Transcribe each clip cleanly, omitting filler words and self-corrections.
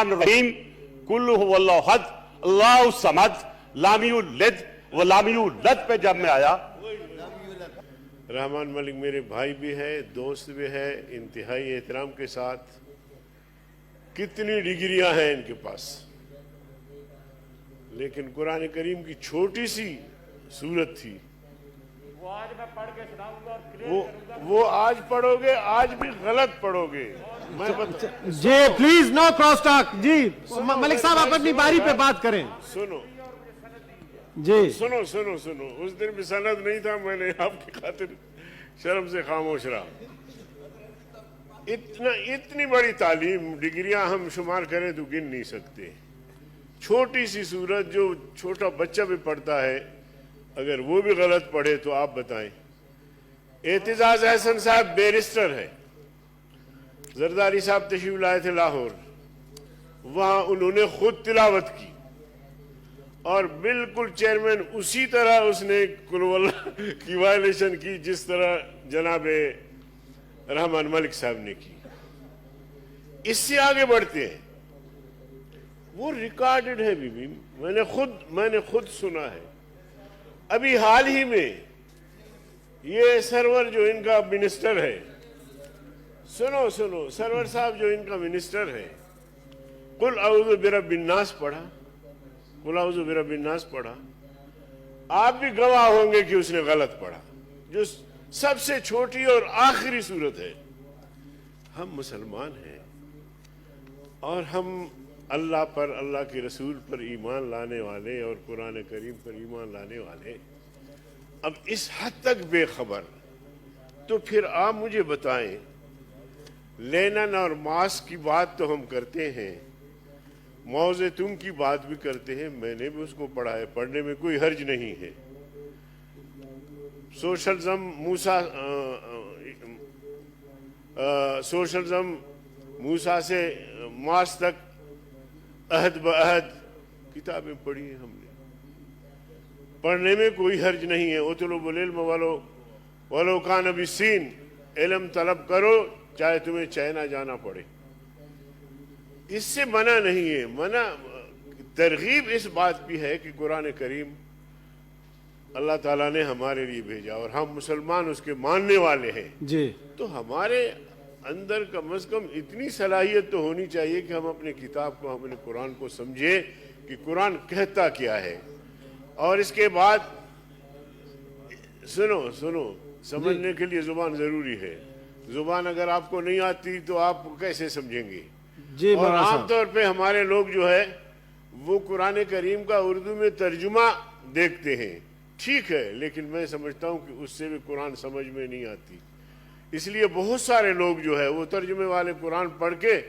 الرحیم کل هو اللہ احد اللہ الصمد لم یلد ولم یولد پہ جب میں آیا، رحمان ملک میرے بھائی بھی ہے، دوست بھی ہے، انتہائی احترام کے ساتھ کتنی ڈگریاں ہیں ان کے پاس، لیکن قرآن کریم کی چھوٹی سی صورت تھی، وہ آج میں پڑھ کے سناؤں گا، وہ آج پڑھو گے، آج بھی غلط پڑھو گے۔ جی پلیز نو کراس ٹاک۔ جی ملک صاحب آپ اپنی باری پہ بات کریں۔ سنو جی سنو سنو سنو، اس دن بھی سند نہیں تھا، میں نے آپ کی خاطر شرم سے خاموش رہا۔ اتنی بڑی تعلیم، ڈگریاں ہم شمار کریں تو گن نہیں سکتے۔ چھوٹی سی صورت جو چھوٹا بچہ بھی پڑھتا ہے، اگر وہ بھی غلط پڑھے تو آپ بتائیں۔ اعتزاز احسن صاحب بیرسٹر ہے، زرداری صاحب تشریف لائے تھے لاہور، وہاں انہوں نے خود تلاوت کی اور بالکل چیئرمین اسی طرح اس نے قل ہو اللہ کی وائلیشن کی جس طرح جناب رحمان ملک صاحب نے کی۔ اس سے آگے بڑھتے ہیں، وہ ریکارڈڈ ہے بھی میں نے خود سنا ہے۔ ابھی حال ہی میں یہ سرور جو ان کا منسٹر ہے، سنو سرور صاحب جو ان کا منسٹر ہے، قل اعوذ برب الناس پڑھا، قل اعوذ برب الناس پڑھا، آپ بھی گواہ ہوں گے کہ اس نے غلط پڑھا، جو سب سے چھوٹی اور آخری صورت ہے۔ ہم مسلمان ہیں اور ہم اللہ پر، اللہ کے رسول پر ایمان لانے والے اور قرآن کریم پر ایمان لانے والے، اب اس حد تک بے خبر، تو پھر آپ مجھے بتائیں، لینن اور ماس کی بات تو ہم کرتے ہیں، موضع تم کی بات بھی کرتے ہیں، میں نے بھی اس کو پڑھا ہے، پڑھنے میں کوئی حرج نہیں ہے۔ سوشلزم موسیٰ سے ماس تک عہد بعہد کتابیں پڑھی ہیں ہم نے، پڑھنے میں کوئی حرج نہیں ہے۔ اطلبوا العلم ولو کان بالسین، علم طلب کرو چاہے تمہیں چائنا جانا پڑے، اس سے منع نہیں ہے۔ منع ترغیب اس بات بھی ہے کہ قرآن کریم اللہ تعالیٰ نے ہمارے لیے بھیجا اور ہم مسلمان اس کے ماننے والے ہیں، جی تو ہمارے اندر کم از کم اتنی صلاحیت تو ہونی چاہیے کہ ہم اپنے کتاب کو، ہم اپنے قرآن کو سمجھیں کہ قرآن کہتا کیا ہے۔ اور اس کے بعد سنو سمجھنے کے لیے زبان ضروری ہے، زبان اگر آپ کو نہیں آتی تو آپ کیسے سمجھیں گے؟ جی اور عام طور پہ ہمارے لوگ جو ہے وہ قرآن کریم کا اردو میں ترجمہ دیکھتے ہیں، ٹھیک ہے، لیکن میں سمجھتا ہوں کہ اس سے بھی قرآن سمجھ میں نہیں آتی، اس لیے بہت سارے لوگ جو ہے وہ ترجمے والے قرآن پڑھ کے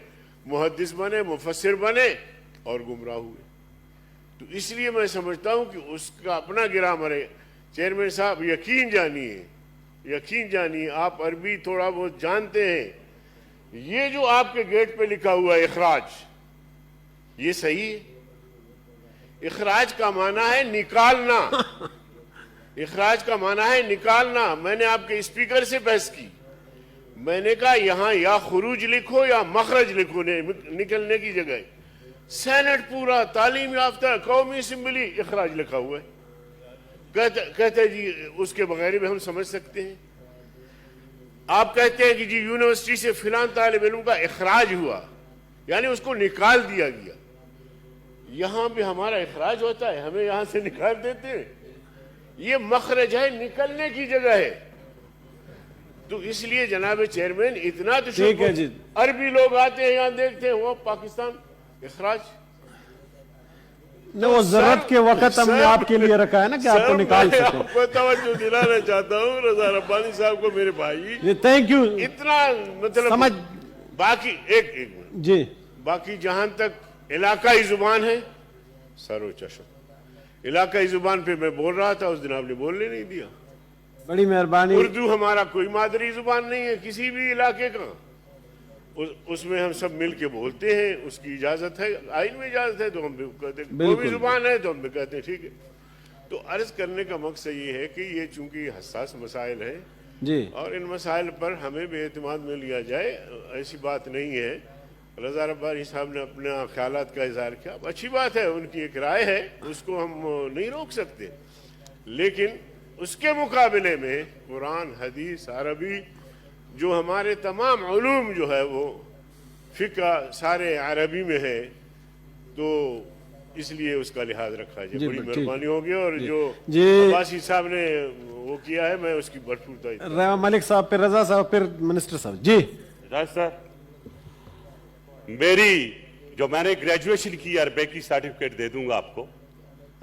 محدث بنے، مفسر بنے اور گمراہ ہوئے۔ تو اس لیے میں سمجھتا ہوں کہ اس کا اپنا گرامر ہے۔ چیئرمین صاحب یقین جانیے آپ عربی تھوڑا بہت جانتے ہیں، یہ جو آپ کے گیٹ پہ لکھا ہوا ہے اخراج، یہ صحیح ہے؟ اخراج کا معنی ہے نکالنا، اخراج کا معنی ہے نکالنا۔ میں نے آپ کے اسپیکر سے بحث کی، میں نے کہا یہاں یا خروج لکھو یا مخرج لکھو، نکلنے کی جگہ۔ سینٹ پورا تعلیم یافتہ قومی اسمبلی اخراج لکھا ہوا ہے، کہتے جی اس کے بغیر بھی ہم سمجھ سکتے ہیں۔ آپ کہتے ہیں کہ جی یونیورسٹی سے فلان طالب علم کا اخراج ہوا، یعنی اس کو نکال دیا گیا۔ یہاں بھی ہمارا اخراج ہوتا ہے، ہمیں یہاں سے نکال دیتے ہیں، یہ مخرج ہے، نکلنے کی جگہ ہے۔ تو اس لیے جناب چیئرمین اتنا تو شکر، عربی لوگ آتے ہیں یہاں دیکھتے ہیں وہ پاکستان اخراج، وہ ضرورت کے وقت ہم نے آپ کے لیے رکھا ہے نا کہ آپ کو نکال سکیں۔ آپ کو توجہ دلانا چاہتا ہوں رضا ربانی صاحب کو، میرے بھائی، تھینک یو۔ اتنا مطلب باقی ایک منٹ، جی باقی جہاں تک علاقائی زبان ہے، سر و چشم، علاقائی زبان پہ میں بول رہا تھا، اس دن آپ نے بولنے نہیں دیا۔ بڑی مہربانی۔ اردو ہمارا کوئی مادری زبان نہیں ہے کسی بھی علاقے کا، اس میں ہم سب مل کے بولتے ہیں، اس کی اجازت ہے، آئین میں اجازت ہے تو ہم بھی کہتے ہیں، کوئی بھی زبان ہے تو ہم بھی کہتے ہیں ٹھیک ہے۔ تو عرض کرنے کا مقصد یہ ہے کہ یہ چونکہ حساس مسائل ہیں جی، اور ان مسائل پر ہمیں بھی اعتماد میں لیا جائے، ایسی بات نہیں ہے۔ रजा रब्बानी साहब ने अपने ख्यालात का इजहार किया, अब अच्छी बात है, उनकी एक राय है, उसको हम नहीं रोक सकते, लेकिन उसके मुकाबले में कुरान, हदीस, अरबी, जो हमारे तमाम उलूम जो है वो फ़िक़्ह सारे अरबी में है, तो इसलिए उसका लिहाज रखा जाए। जी, बड़ी ठीक। मेहरबानी होगी। और जो जी। अब्बासी साहब ने वो किया है, मैं उसकी भरपूर तारीफ। मलिक साहब, फिर रजा साहब, फिर मिनिस्टर साहब। जी राज सर, मेरी जो मैंने ग्रेजुएशन की अरबी की सर्टिफिकेट दे दूंगा आपको।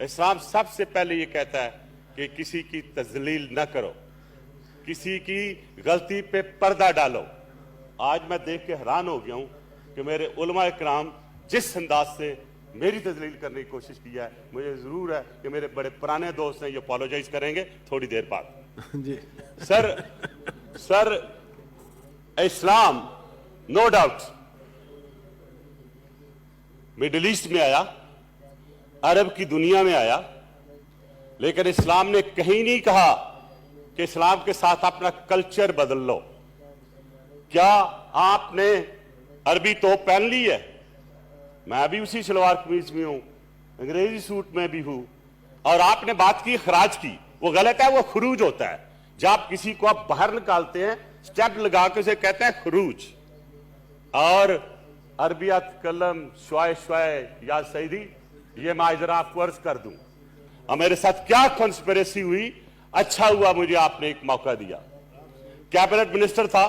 इस्लाम सबसे पहले ये कहता है कि किसी की तजलील न करो, किसी की गलती पे पर्दा डालो। आज मैं देख के हैरान हो गया हूं कि मेरे उलमा इकराम जिस अंदाज से मेरी तजलील करने की कोशिश की है, मुझे जरूर है कि मेरे बड़े पुराने दोस्त हैं, ये अपोलोजाइज करेंगे थोड़ी देर बाद। जी सर इस्लाम नो डाउट मिडिल ईस्ट में आया, अरब की दुनिया में आया, लेकिन इस्लाम ने कहीं नहीं कहा कि इस्लाम के साथ अपना कल्चर बदल लो। क्या आपने अरबी तोप पहन ली है? मैं भी उसी सलवार कमीज में हूं, अंग्रेजी सूट में भी हूं। और आपने बात की खराज की, वो गलत है, वो खरूज होता है। जब आप किसी को आप बाहर निकालते हैं, स्टेप लगा के उसे कहते हैं खरूज। और अरबियत कलम श्वाय श्वाय या सईदी, ये मैं जरा आपको अर्ज कर दूं, और मेरे साथ क्या कॉन्स्पिरेसी हुई। अच्छा हुआ मुझे आपने एक मौका दिया। कैबिनेट मिनिस्टर था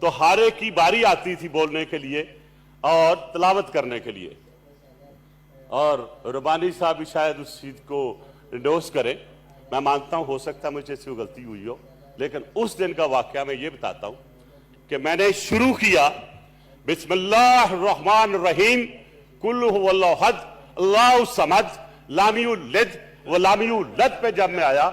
तो हारे की बारी आती थी बोलने के लिए और तिलावत करने के लिए, और रबानी साहब भी शायद उस चीज को इंडोर्स करें। मैं मानता हूं हो सकता है मुझे से गलती हुई हो, लेकिन उस दिन का वाकया मैं ये बताता हूं कि मैंने शुरू किया बिस्मिल्लाहिर्रहमानिर्रहीम, कुल हुवल्लाहु अहद, अल्लाहु समद, लामियुल लिद व लामियुल लद पे जब मैं आया,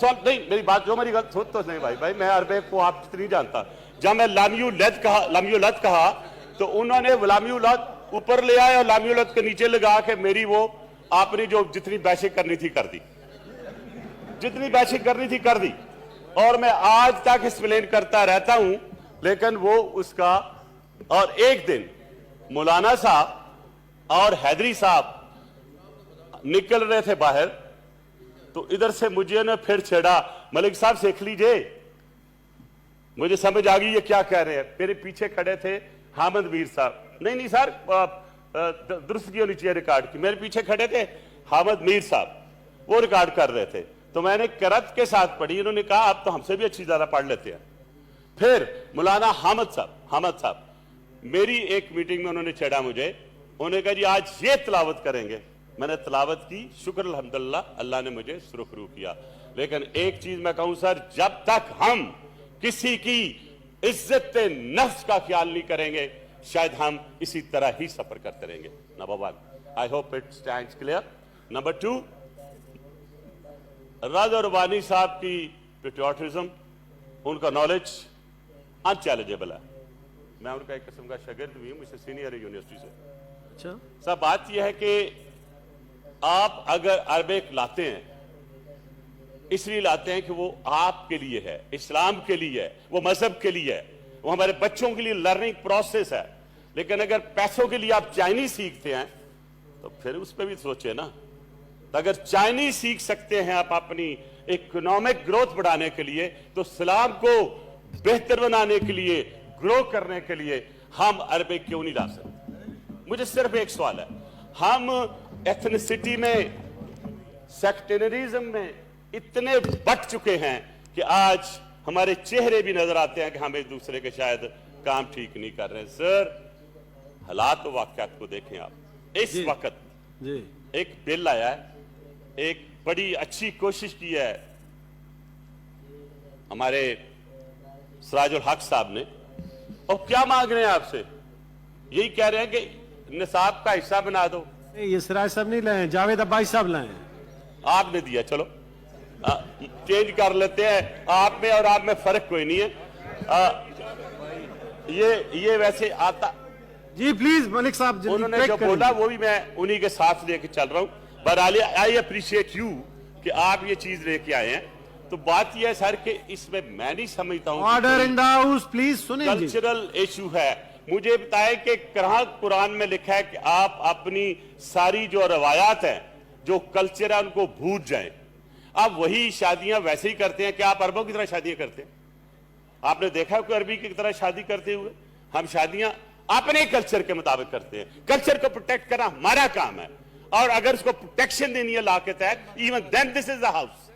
नहीं मेरी बात जो मेरी गलत तो नहीं भाई, मैं अरबे को आप जितनी जानता। जब मैं लामियुल लद कहा तो उन्होंने लामियुल लद ऊपर ले आए और लामियुल लद के नीचे लगा के मेरी वो आपने जो जितनी बहसें करनी थी कर दी, जितनी बहसें करनी थी कर दी। और मैं आज तक एक्सप्लेन करता रहता हूं, लेकिन वो उसका। और एक दिन मौलाना साहब और हैदरी साहब निकल रहे थे बाहर, तो इधर से मुझे ने फिर छेड़ा, मलिक साहब सीख लीजिए। मुझे समझ आ गई ये क्या कह रहे हैं। मेरे पीछे खड़े थे हामिद मीर साहब, नहीं सर दुरुस्त की होनी चाहिए रिकॉर्ड की। मेरे पीछे खड़े थे हामिद मीर साहब, वो रिकॉर्ड कर रहे थे, तो मैंने करत के साथ पढ़ी। उन्होंने कहा आप तो हमसे भी अच्छी ज्यादा पढ़ लेते हैं। फिर मौलाना हामिद साहब मेरी एक मीटिंग में उन्होंने छेड़ा मुझे, उन्होंने कहा जी आज ये तिलावत करेंगे। मैंने तिलावत की, शुक्र अल्हम्दुलिल्लाह, अल्लाह ने मुझे सुरखरू किया। लेकिन एक चीज मैं कहूं सर, जब तक हम किसी की इज्जत नफ्स का ख्याल नहीं करेंगे, शायद हम इसी तरह ही सफर करते रहेंगे। Number 1, I hope it stands clear. Number 2, राजा रबानी साहब की पेट्रियोटिज्म, उनका नॉलेज अनचैलेंजेबल है। मैं उनका एक किस्म का शागिर्द भी हूं, मुझसे सीनियर है यूनिवर्सिटी से। अच्छा, सब बात यह है कि आप अगर अरबिक लाते हैं, इसलिए लाते हैं कि वो आपके लिए है, इस्लाम के लिए है, वो मजहब के लिए है, वो हमारे बच्चों के लिए लर्निंग प्रोसेस है। लेकिन अगर पैसों के लिए आप चाइनीज सीखते हैं तो फिर उस पर भी सोचे ना। तो अगर चाइनीज सीख सकते हैं आप अपनी इकोनॉमिक ग्रोथ बढ़ाने के लिए, तो इस्लाम को बेहतर बनाने के लिए, ग्रो करने के लिए हम अरबिक क्यों नहीं ला सकते? मुझे सिर्फ एक सवाल है, हम एथनिसिटी में, सेक्टेरिज्म में इतने बट चुके हैं कि आज हमारे चेहरे भी नजर आते हैं कि हम एक दूसरे के शायद काम ठीक नहीं कर रहे। सर हालात व वाक़यात को देखें आप। इस वक्त एक बिल आया है, एक बड़ी अच्छी कोशिश की है हमारे सिराजुल हक साहब ने, और क्या मांग रहे हैं आपसे? यही कह रहे हैं कि निसाब का हिस्सा बना दो। ये सिराज साहब नहीं लाए, जावेद अब्बासी साहब लाए। आपने दिया, चलो चेंज कर लेते हैं। आप में और आप में फर्क कोई नहीं है। ये वैसे आता जी, प्लीज मलिक साहब, उन्होंने जो बोला वो भी मैं उन्हीं के साथ लेके चल रहा हूं। बट आई अप्रिशिएट यू कि आप ये चीज लेके आए हैं। तो बात यह है सर कि इसमें मैं नहीं समझता हूं, order in the house please सुनिए। कल्चरल इशू है मुझे बताएं कि कहाँ कुरान में लिखा है कि आप अपनी सारी जो रवायात हैं, जो कल्चर है, उनको भूल जाएं। आप वही शादियां वैसे ही करते हैं कि आप अरबों की तरह शादियां करते हैं? आपने देखा है कोई अरबी की तरह शादी करते हुए? हम शादियां अपने कल्चर के मुताबिक करते हैं। कल्चर को प्रोटेक्ट करना हमारा काम है, और अगर उसको प्रोटेक्शन देनी है लॉ के तहत, even then this is the house.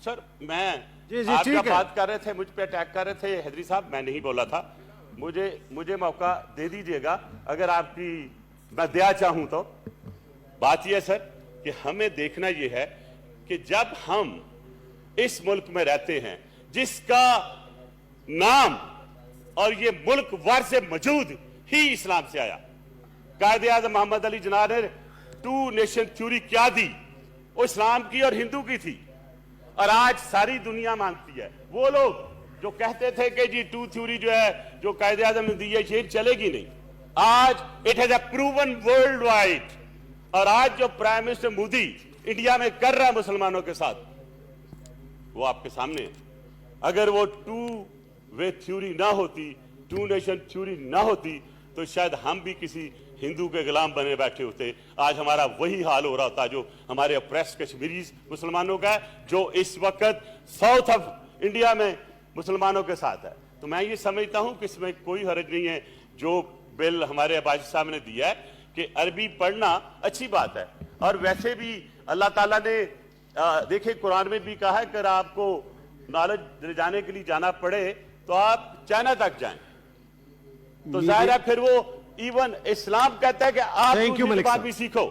Sir मैं जी, आपका ठीक है। बात कर रहे थे, मुझ पे अटैक कर रहे थे हैदरी साहब, मैं नहीं बोला था। मुझे मौका दे दीजिएगा अगर आपकी मैं दया चाहूं तो। बात यह है सर कि हमें देखना यह है कि जब हम इस मुल्क में रहते हैं जिसका नाम और ये मुल्क वार से मौजूद ही इस्लाम से आया, कायदे आज़म मोहम्मद अली जिन्ना ने 2 नेशन थ्योरी क्या दी, वो इस्लाम की और हिंदू की थी, और आज सारी दुनिया मानती है। वो लोग जो कहते थे कि जी 2 थ्योरी जो है जो कायदे आज़म ने दी है ये चलेगी नहीं, आज it has proven world wide. और आज जो प्राइम मिनिस्टर मोदी इंडिया में कर रहा है मुसलमानों के साथ, वो आपके सामने है। अगर वो 2 वे थ्योरी ना होती, 2 नेशन थ्योरी ना होती, तो शायद हम भी किसी हिंदू के गुलाम बने बैठे होते। आज हमारा वही हाल हो रहा होता जो हमारे अप्रेस कश्मीरी मुसलमानों का है, जो इस वक्त साउथ ऑफ इंडिया में मुसलमानों के साथ है। तो मैं ये समझता हूं कि इसमें कोई हर्ज नहीं है जो बिल हमारे अब्बासी साहब ने दिया है कि अरबी पढ़ना अच्छी बात है। और वैसे भी अल्लाह ताला ने देखिए कुरान में भी कहा है कि अगर आपको नॉलेज ले जाने के लिए जाना पड़े तो आप चाइना तक जाएं। तो जाहिर है फिर वो इवन इस्लाम कहता है कि आप दूसरी जुबान भी सीखो।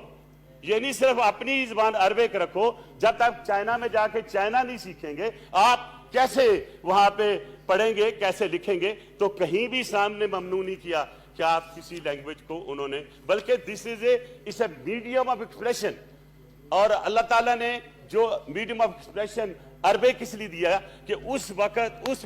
ये नहीं सिर्फ अपनी जुबान अरबिक रखो, जब तक चाइना में जाके चाइना नहीं सीखेंगे आप कैसे वहां पे पढ़ेंगे, कैसे लिखेंगे? तो कहीं भी इस्लाम ने ममनू नहीं किया कि आप किसी लैंग्वेज को उन्होंने, बल्कि this is a medium of expression. और अल्लाह ताला ने जो मीडियम ऑफ एक्सप्रेशन अरबिक इसलिए दिया कि उस वक्त उस